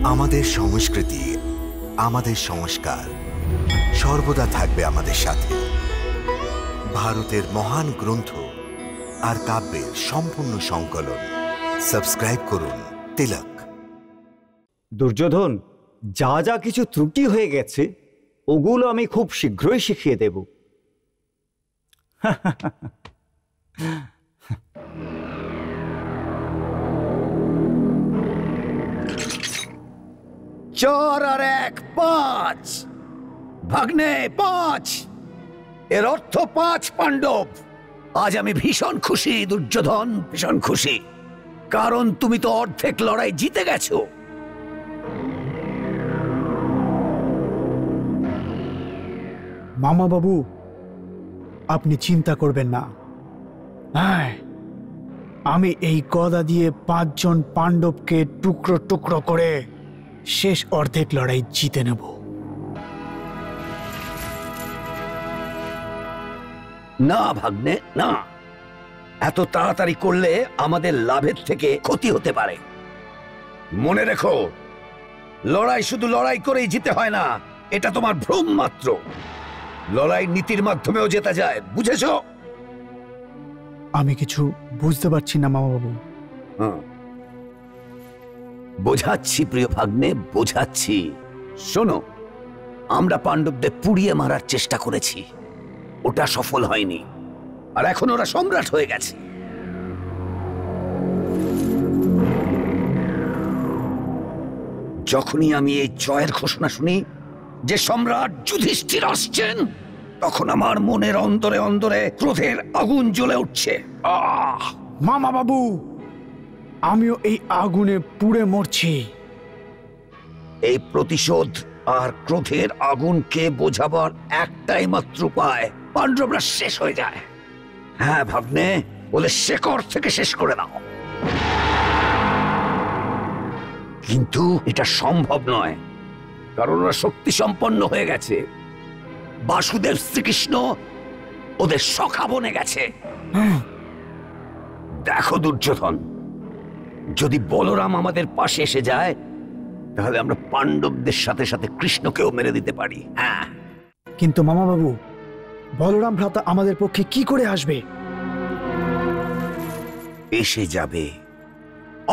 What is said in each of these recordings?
আমাদের সংস্কৃতি, আমাদের সংস্কার সর্বদা থাকবে আমাদের সাথে। ভারতের মহান গ্রন্থ আর কাব্যের সম্পূর্ণ সংকলন। সাবস্ক্রাইব করুন তিলক। দুর্যোধন, যা যা কিছু ত্রুটি হয়ে গেছে ওগুলো আমি খুব শীঘ্রই শিখিয়ে দেব। চার আর এক 5 ভাগ্নে 5, এর অর্থ 5 পাণ্ডব। আজ আমি ভীষণ খুশি দুর্যোধন, ভীষণ খুশি, কারণ তুমি তো অর্ধেক লড়াই জিতে গেছো। মামা বাবু, আপনি চিন্তা করবেন না। আমি এই গদা দিয়ে 5 জন পাণ্ডবকে টুকরো টুকরো করে শেষ অর্ধেক লড়াই জিতে নেব। না ভাগ্নে, না, এত তাড়াতাড়ি করলে আমাদের লাভের থেকে ক্ষতি হতে পারে। মনে রেখো, লড়াই শুধু লড়াই করেই জিতে হয় না, এটা তোমার ভ্রম মাত্র। লড়াই নীতির মাধ্যমেও জেতা যায়, বুঝেছো? আমি কিছু বুঝতে পারছি না মামা বাবু। বোঝাচ্ছি প্রিয় ভাগ্নে, বোঝাচ্ছি। শোনো, আমরা পাণ্ডবদের পুড়িয়ে মারার চেষ্টা করেছি, ওটা সফল হয়নি, আর এখন ওরা সম্রাট হয়ে গেছে। যখনই আমি এই জয়ের ঘোষণা শুনি যে সম্রাট যুধিষ্ঠির আসছেন, তখন আমার মনের অন্তরে অন্তরে ক্রোধের আগুন জ্বলে উঠছে। মামা বাবু, আমিও এই আগুনে পুড়ে মরছি। এই প্রতিশোধ আর ক্রোধের আগুনকে বোঝাবার একটাই মাত্র উপায়, পাণ্ডবরা শেষ হয়ে যায়। হ্যাঁ ভাগ্নে, ওদের শেকড় থেকে শেষ করে দাও। কিন্তু এটা সম্ভব নয়, কারণ ওরা শক্তি সম্পন্ন হয়ে গেছে। বাসুদেব শ্রীকৃষ্ণ ওদের সখা বনে গেছে। দেখো দুর্যোধন, যদি বলরাম আমাদের পাশে এসে যায়, তাহলে আমরা পাণ্ডবদের সাথে সাথে কৃষ্ণকেও মেরে দিতে পারি। হ্যাঁ, কিন্তু মামা বাবু, বলরাম ভ্রাতা আমাদের পক্ষে কি করে আসবে? এসে যাবে,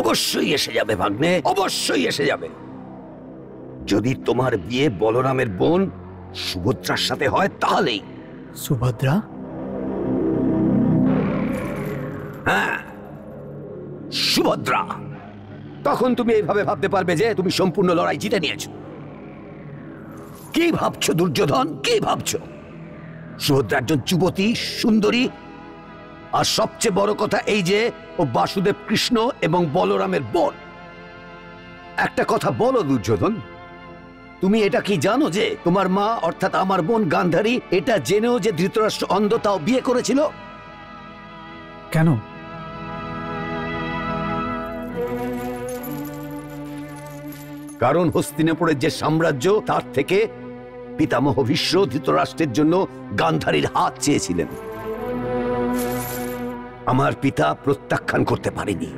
অবশ্যই এসে যাবে ভাগ্নে, অবশ্যই এসে যাবে। যদি তোমার বিয়ে বলরামের বোন সুভদ্রার সাথে হয় তাহলেই। সুভদ্রা? হ্যাঁ, সুভদ্রা। তখন তুমি এইভাবে ভাবতে পারবে যে তুমি সম্পূর্ণ লড়াই জিতে নিয়েছো। কি ভাবছো দুর্যোধন, কি ভাবছো? সুভদ্রা একজন যুবতী, সুন্দরী, আর সবচেয়ে বড় কথা এই যে ও বাসুদেব কৃষ্ণ এবং বলরামের বোন। একটা কথা বলো দুর্যোধন, তুমি এটা কি জানো যে তোমার মা অর্থাৎ আমার বোন গান্ধারী এটা জেনেও যে ধৃতরাষ্ট্র অন্ধ তাও বিয়ে করেছিল? কেন? কারণ হস্তিনাপুরের যে সাম্রাজ্য, তার থেকে পিতামহ ভীষ্ম ধৃতরাষ্ট্রের জন্য গান্ধারীর হাত চেয়েছিলেন। আমার পিতা প্রত্যাখ্যান করতে পারেনি।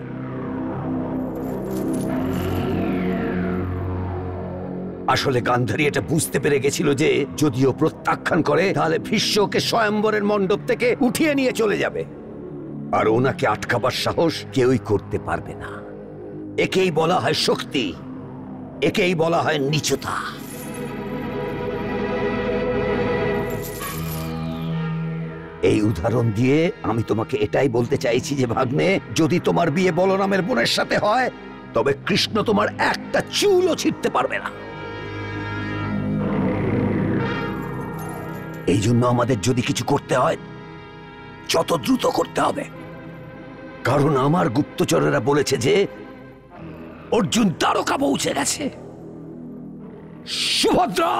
আসলে গান্ধারী এটা বুঝতে পেরে গেছিল যে যদিও প্রত্যাখ্যান করে তাহলে ভীষ্মকে স্বয়ম্বরের মণ্ডপ থেকে উঠিয়ে নিয়ে চলে যাবে, আর ওনাকে আটকাবার সাহস কেউই করতে পারবে না। একেই বলা হয় শক্তি, একেই বলা হয় নীচতা। এই উদাহরণ দিয়ে আমি তোমাকে এটাই বলতে চাইছি যে ভাগ্নে, যদি তোমার বিয়ে বলরামের বোনের সাথে হয়, তবে কৃষ্ণ তোমার একটা চুলও ছিঁড়তে পারবে না। এই জন্য আমাদের যদি কিছু করতে হয়, যত দ্রুত করতে হবে, কারণ আমার গুপ্তচরেরা বলেছে যে অর্জুন দ্বারকা পৌঁছে গেছে। সুভদ্রা!